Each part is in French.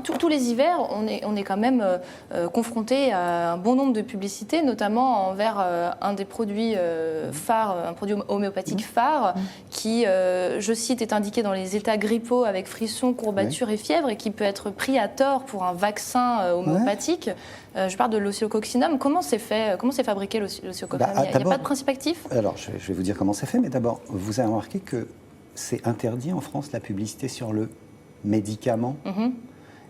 Tous les hivers, on est quand même confronté à un bon nombre de publicités, notamment envers un des produits phares, un produit homéopathique phare, qui, je cite, est indiqué dans les états grippaux avec frissons, courbatures et fièvre, et qui peut être pris à tort pour un vaccin homéopathique. Je parle de l'oscillococcinum. Comment c'est fait? Comment c'est fabriqué l'oscillococcinum? Il n'y a pas de principe actif? Alors, je vais vous dire comment c'est fait, mais d'abord, vous avez remarqué que c'est interdit en France la publicité sur le médicament.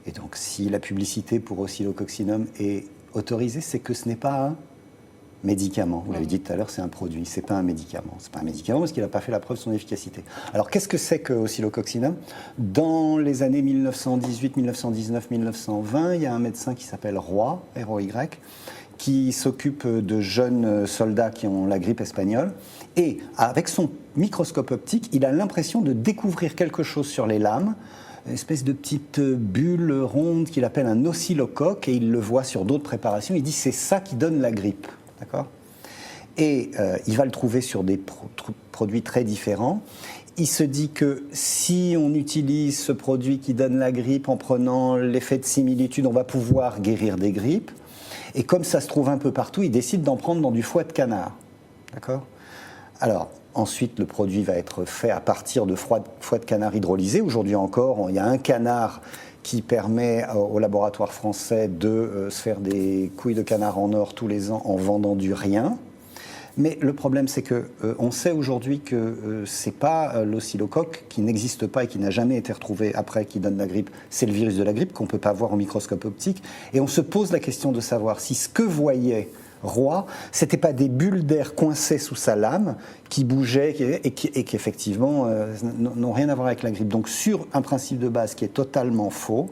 Et donc, si la publicité pour oscillococcinum est autorisée, c'est que ce n'est pas un médicament. Vous l'avez dit tout à l'heure, c'est un produit, c'est pas un médicament. C'est pas un médicament parce qu'il n'a pas fait la preuve de son efficacité. Alors, qu'est-ce que c'est que oscillococcinum? Dans les années 1918, 1919, 1920, il y a un médecin qui s'appelle Roy, R-O-Y, qui s'occupe de jeunes soldats qui ont la grippe espagnole. Et avec son microscope optique, il a l'impression de découvrir quelque chose sur les lames, une espèce de petite bulle ronde qu'il appelle un oscillocoque, et il le voit sur d'autres préparations. Il dit c'est ça qui donne la grippe, d'accord? Et il va le trouver sur des produits très différents. Il se dit que si on utilise ce produit qui donne la grippe en prenant l'effet de similitude, on va pouvoir guérir des grippes. Et comme ça se trouve un peu partout, il décide d'en prendre dans du foie de canard, d'accord? Alors, ensuite, le produit va être fait à partir de foie de canard hydrolysé. Aujourd'hui encore, il y a un canard qui permet au laboratoire français de se faire des couilles de canard en or tous les ans en vendant du rien. Mais le problème, c'est qu'on sait aujourd'hui que ce n'est pas l'oscillocoque qui n'existe pas et qui n'a jamais été retrouvé après qui donne la grippe. C'est le virus de la grippe qu'on ne peut pas voir au microscope optique. Et on se pose la question de savoir si ce que voyait Roy, ce n'était pas des bulles d'air coincées sous sa lame qui bougeaient et qui effectivement n'ont rien à voir avec la grippe. Donc sur un principe de base qui est totalement faux,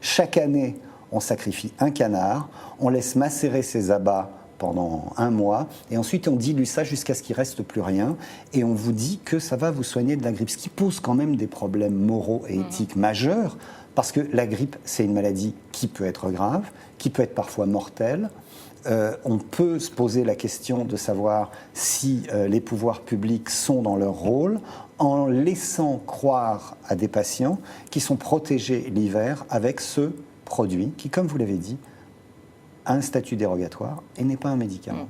chaque année on sacrifie un canard, on laisse macérer ses abats pendant 1 mois, et ensuite on dilue ça jusqu'à ce qu'il ne reste plus rien, et on vous dit que ça va vous soigner de la grippe, ce qui pose quand même des problèmes moraux et éthiques majeurs, parce que la grippe, c'est une maladie qui peut être grave, qui peut être parfois mortelle. On peut se poser la question de savoir si les pouvoirs publics sont dans leur rôle en laissant croire à des patients qui sont protégés l'hiver avec ce produit qui, comme vous l'avez dit, a un statut dérogatoire et n'est pas un médicament.